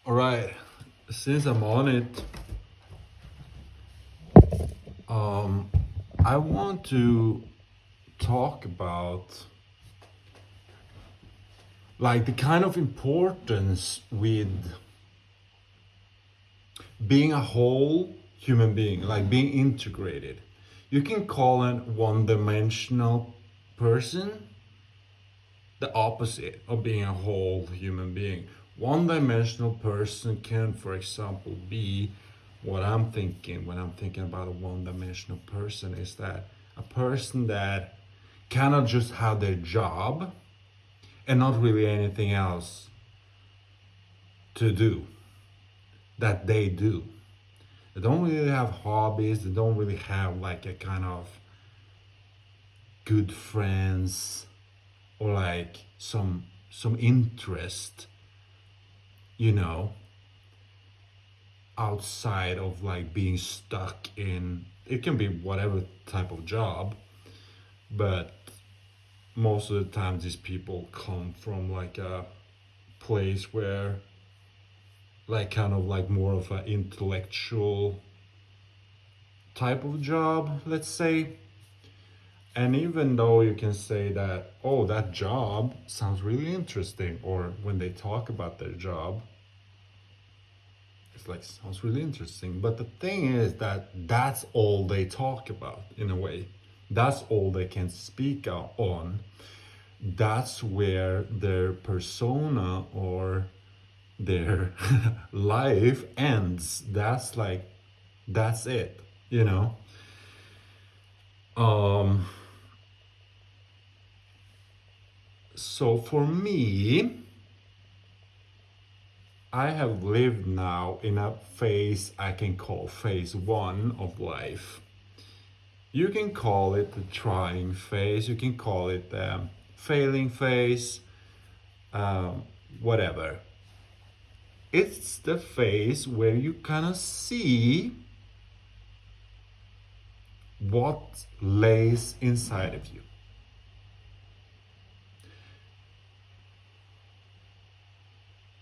All right, since I'm on it, um, I want to talk about like the kind of importance with being a whole human being, like being integrated. You can call it one-dimensional person, the opposite of being a whole human being. One-dimensional person can, for example, be what I'm thinking when I'm thinking about a one-dimensional person is that a person that cannot just have their job and not really anything else to do that they do. They don't really have hobbies, they don't really have like a kind of good friends or like some interest, you know, outside of like being stuck in it can be whatever type of job, but most of the time these people come from like a place where like kind of like more of an intellectual type of job, let's say. And even though you can say that, oh, that job sounds really interesting, or when they talk about their job, it's like, sounds really interesting. But the thing is that that's all they talk about in a way. That's all they can speak on. That's where their persona or their life ends. That's like, that's it, you know? Um, so for me, I have lived now in a phase I can call phase one of life. You can call it the trying phase, you can call it the failing phase, um, whatever. It's the phase where you kind of see what lays inside of you.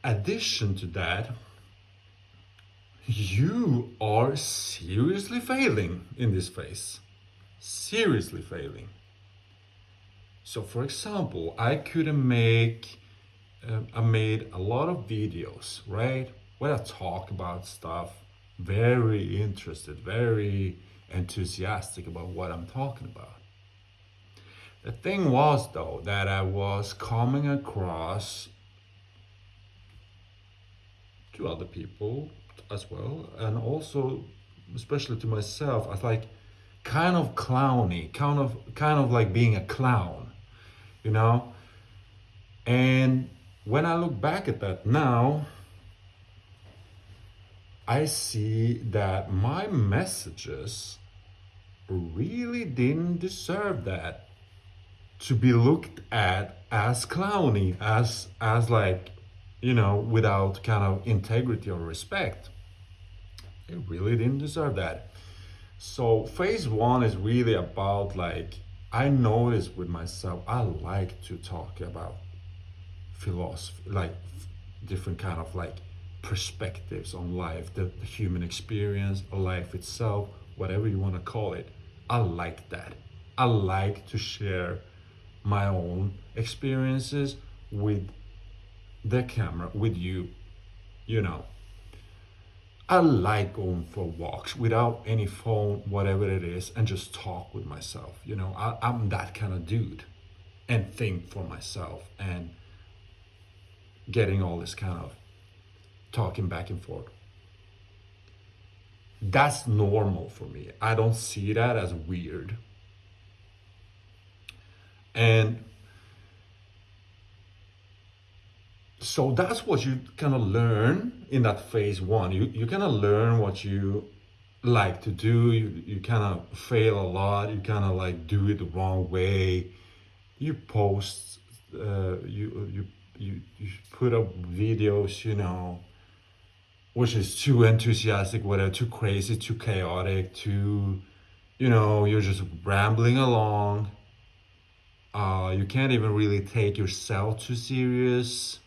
Addition to that, you are seriously failing in this phase. Seriously failing. So, for example, I made a lot of videos, right? Where I talk about stuff, very interested, very enthusiastic about what I'm talking about. The thing was, though, that I was coming across to other people as well, and also, especially to myself, as like kind of clowny, kind of like being a clown, you know. And when I look back at that now, I see that my messages really didn't deserve that to be looked at as clowny, as like, you know, without kind of integrity or respect. It really didn't deserve that. So phase one is really about like I noticed with myself, I like to talk about philosophy, like different kind of like perspectives on life, the human experience, life itself, whatever you want to call it. I like that. I like to share my own experiences with the camera, with you, you know. I like going for walks without any phone, whatever it is, and just talk with myself. You know, I'm that kind of dude and think for myself and getting all this kind of talking back and forth. That's normal for me. I don't see that as weird. And so that's what you kind of learn in that phase one. You kind of learn what you like to do. You kind of fail a lot. You kind of like do it the wrong way. You post, you put up videos, you know, which is too enthusiastic, whatever, too crazy, too chaotic, too, you know, you're just rambling along. You can't even really take yourself too serious.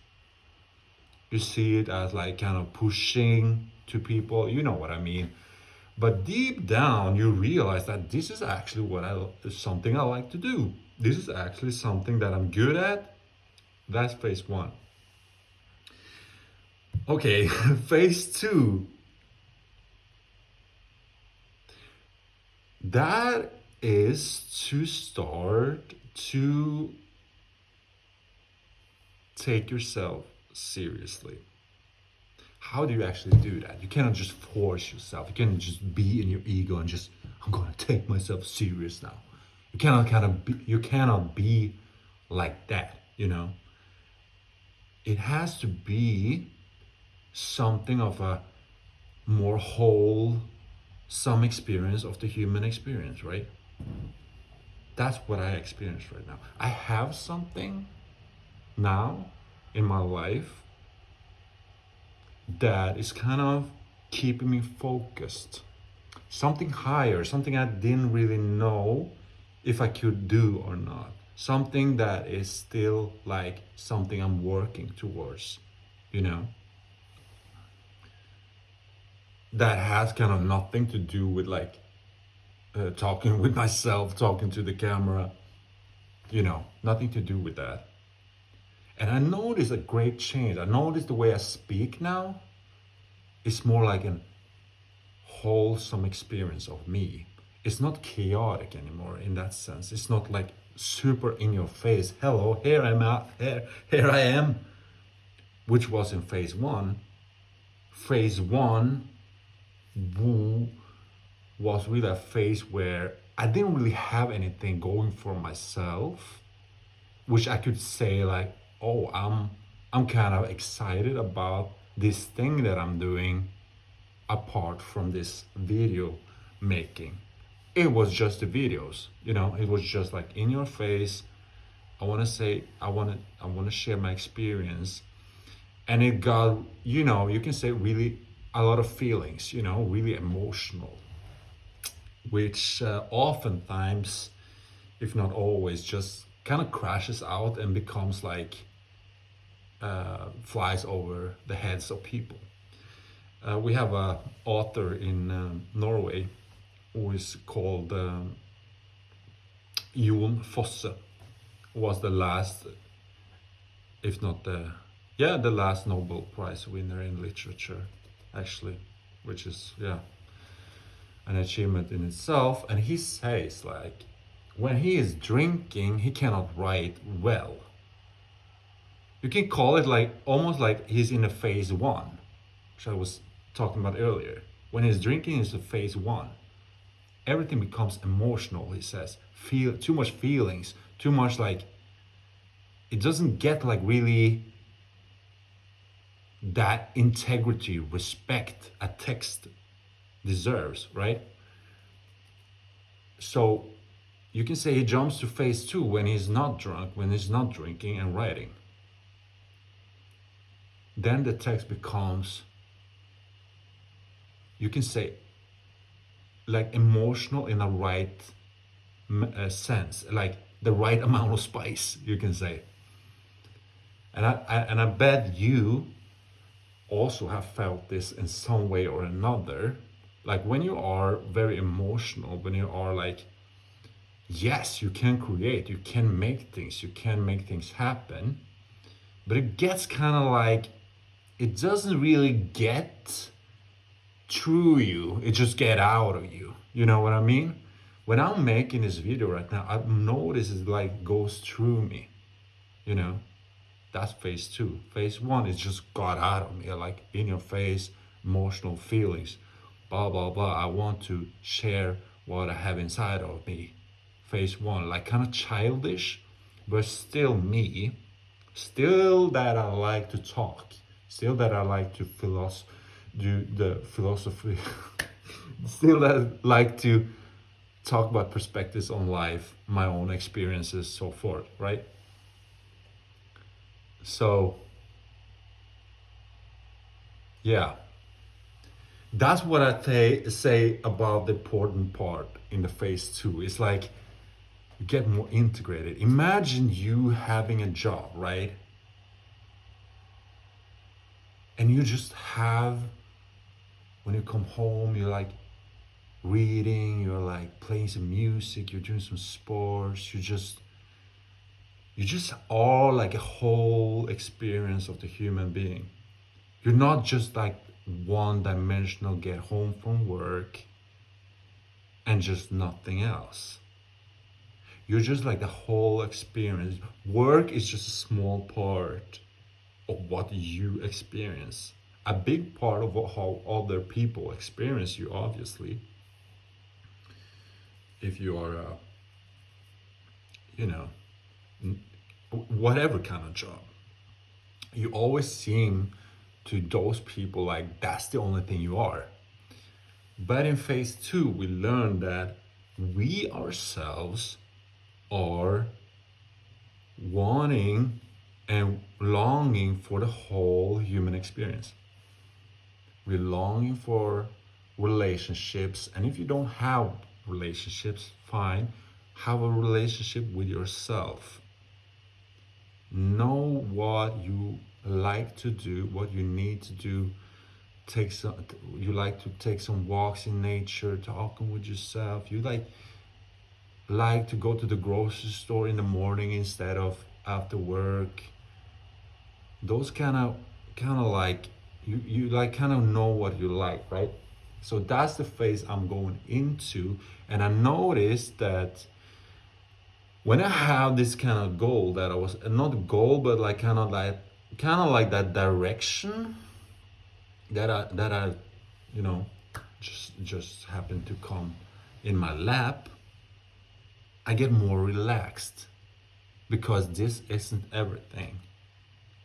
You see it as like kind of pushing to people. You know what I mean. But deep down, you realize that this is actually something I like to do. This is actually something that I'm good at. That's phase one. Okay, phase two. That is to start to take yourself seriously. How do you actually do that? You cannot just force yourself. You cannot just be in your ego and just, I'm gonna take myself serious now. You cannot be like that, you know. It has to be something of a more whole, some experience of the human experience, right? That's what I experience right now. I have something now in my life that is kind of keeping me focused. Something higher, something I didn't really know if I could do or not. Something that is still like something I'm working towards, you know? That has kind of nothing to do with like talking with myself, talking to the camera, you know, nothing to do with that. And I noticed a great change. I noticed the way I speak now is more like an wholesome experience of me. It's not chaotic anymore in that sense. It's not like super in your face. Hello, here I'm at, here I am, which was in phase one. Phase one was really a phase where I didn't really have anything going for myself, which I could say like, oh, I'm kind of excited about this thing that I'm doing apart from this video making. It was just the videos, you know, it was just like in your face. I want to say I want to share my experience, and it got, you know, you can say really a lot of feelings, you know, really emotional, which oftentimes, if not always, just kind of crashes out and becomes like flies over the heads of people. We have a author in Norway who is called Jon Fosse, was the last, if not the last Nobel Prize winner in literature, actually, which is an achievement in itself. And he says like, when he is drinking, he cannot write well. You can call it like almost like he's in a phase one, which I was talking about earlier. When he's drinking, is a phase one. Everything becomes emotional, he says. Feel too much feelings, too much like it doesn't get like really that integrity, respect a text deserves, right? So you can say he jumps to phase two when he's not drunk, when he's not drinking and writing. Then the text becomes, you can say, like emotional in a right sense, like the right amount of spice, you can say. And I bet you also have felt this in some way or another. Like when you are very emotional, when you are like, yes, you can create, you can make things happen, but it gets kind of like, it doesn't really get through you, it just get out of you. You know what I mean? When I'm making this video right now, I've noticed it like goes through me, you know? That's phase two. Phase one is just got out of me, like in your face, emotional feelings, blah, blah, blah. I want to share what I have inside of me. Phase one, like kind of childish, but still me, still that I like to talk, still that I like to do the philosophy, still that I like to talk about perspectives on life, my own experiences, so forth, right? So, yeah, that's what I say about the important part in the phase two. It's like you get more integrated. Imagine you having a job, right? And you just have, when you come home, you're like reading, you're like playing some music, you're doing some sports, you just are like a whole experience of the human being. You're not just like one dimensional, get home from work and just nothing else. You're just like the whole experience. Work is just a small part of what you experience. A big part of how other people experience you, obviously. If you are, you know, whatever kind of job, you always seem to those people like that's the only thing you are. But in phase two, we learn that we ourselves are wanting and longing for the whole human experience. We're longing for relationships, and if you don't have relationships, fine, have a relationship with yourself. Know what you like to do, what you need to do. You like to take some walks in nature, talking with yourself. You like to go to the grocery store in the morning instead of after work. Those kind of like you like kind of know what you like, right? So that's the phase I'm going into, and I noticed that when I have this kind of goal, that I was not a goal, but like kind of like that direction that I you know just happened to come in my lap, I get more relaxed because this isn't everything.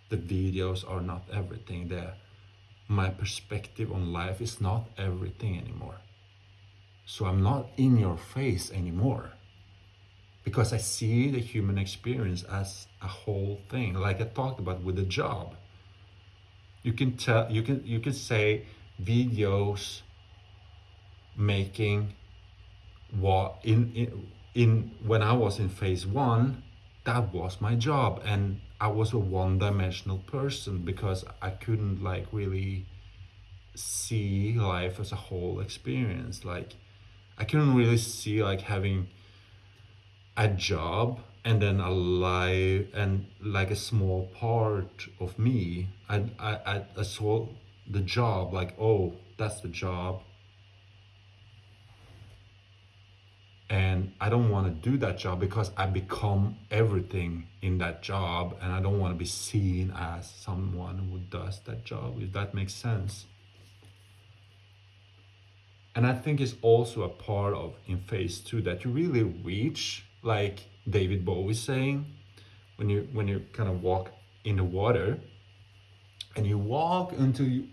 The videos are not everything. My perspective on life is not everything anymore. So I'm not in your face anymore because I see the human experience as a whole thing. Like I talked about with the job, you can say videos making what in when I was in phase one, that was my job, and I was a one-dimensional person because I couldn't like really see life as a whole experience. Like I couldn't really see like having a job and then a life and like a small part of me. I saw the job like, oh, that's the job, and I don't want to do that job because I become everything in that job, and I don't want to be seen as someone who does that job, if that makes sense. And I think it's also a part of in phase two that you really reach, like David Bowie saying, when you kind of walk in the water and you walk until you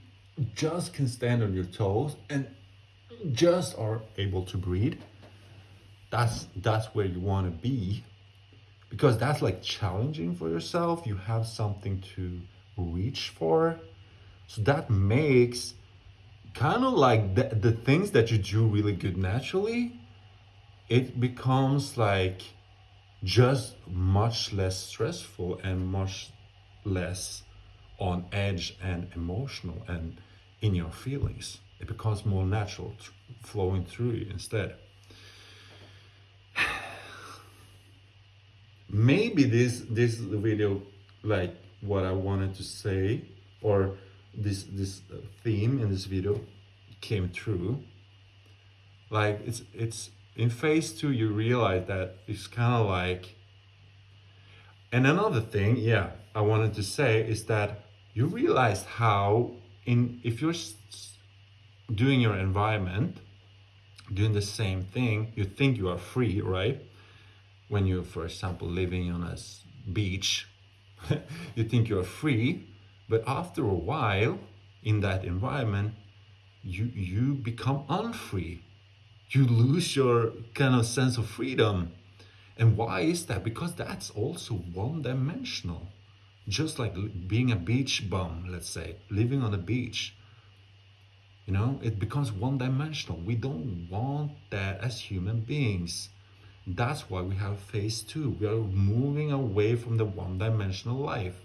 just can stand on your toes and just are able to breathe. That's where you want to be, because that's like challenging for yourself. You have something to reach for. So that makes kind of like the things that you do really good naturally, it becomes like just much less stressful and much less on edge and emotional and in your feelings. It becomes more natural flowing through you instead. Maybe this video, like what I wanted to say, or this theme in this video came true. Like it's in phase two, you realize that it's kind of like. And another thing, yeah, I wanted to say is that you realize how in if you're doing your environment, doing the same thing, you think you are free, right? When you're, for example, living on a beach, you think you're free, but after a while in that environment, you become unfree. You lose your kind of sense of freedom. And why is that? Because that's also one-dimensional. Just like being a beach bum, let's say, living on a beach. It becomes one-dimensional. We don't want that as human beings. That's why we have phase two. We are moving away from the one-dimensional life.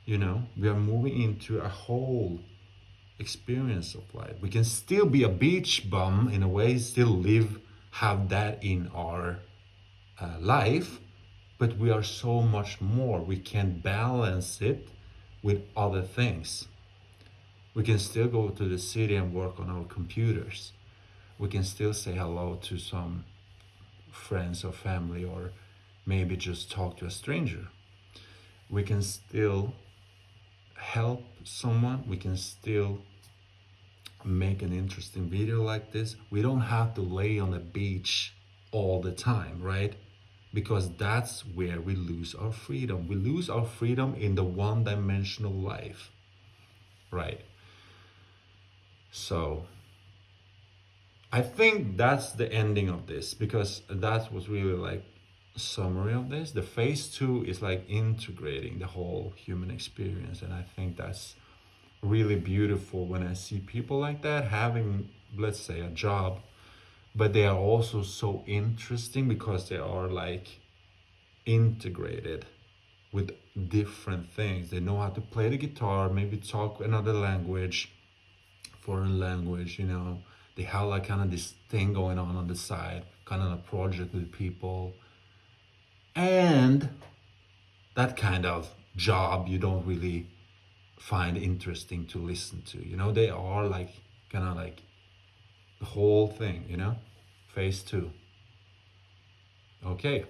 You know, we are moving into a whole experience of life. We can still be a beach bum in a way, still live, have that in our life, but we are so much more. We can balance it with other things. We can still go to the city and work on our computers. We can still say hello to some friends or family, or maybe just talk to a stranger. We can still help someone. We can still make an interesting video like this. We don't have to lay on the beach all the time, right? Because that's where we lose our freedom. We lose our freedom in the one-dimensional life, right? So I think that's the ending of this, because that was really like summary of this. The phase two is like integrating the whole human experience, and I think that's really beautiful when I see people like that having, let's say, a job, but they are also so interesting because they are like integrated with different things. They know how to play the guitar, maybe talk another language, foreign language, you know. They have like kind of this thing going on the side, kind of a project with people. And that kind of job you don't really find interesting to listen to. You know, they are like kind of like the whole thing, you know? Phase two. Okay.